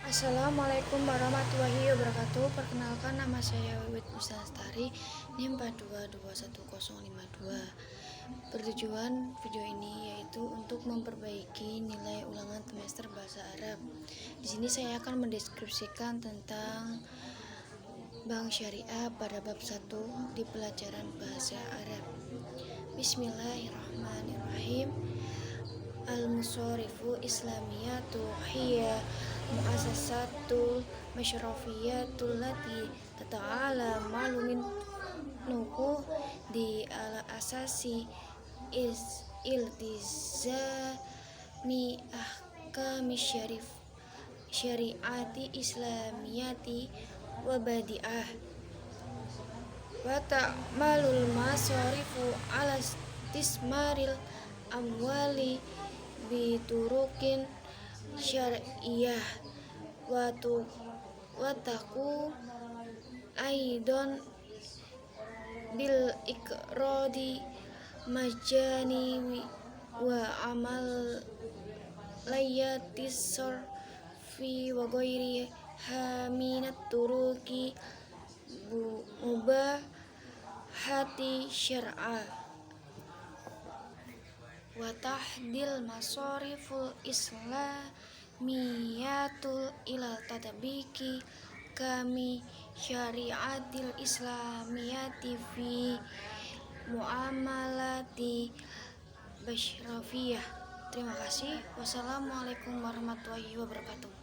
Assalamualaikum warahmatullahi wabarakatuh. Perkenalkan, nama saya Wiwit Lestari, NIM 4221052. Pertujuan video ini yaitu untuk memperbaiki nilai ulangan semester bahasa Arab. Di sini saya akan mendeskripsikan tentang Bank Syariah pada bab 1 di pelajaran bahasa Arab. Bismillahirrahmanirrahim. Al-Musorifu Islamiyatu hiya muassasatul masyrafiyatul lati tata'ala malumin nuhu di ala asasi iltizami ahkami syariati islamiyati wa badi'ah wa ta'malul masarifu ala istismaril amwali biturukin syar'iyah wa taku aidon bil ikrodi majani wa amal layatis sorfi wa goiri haminat turuki mubah hati syar'a wa tahdil masariful islamiyatul ilal tadbiki kami syariatil islamiyati fi muamalati basyrafiyah. Terima kasih. Wassalamualaikum warahmatullahi wabarakatuh.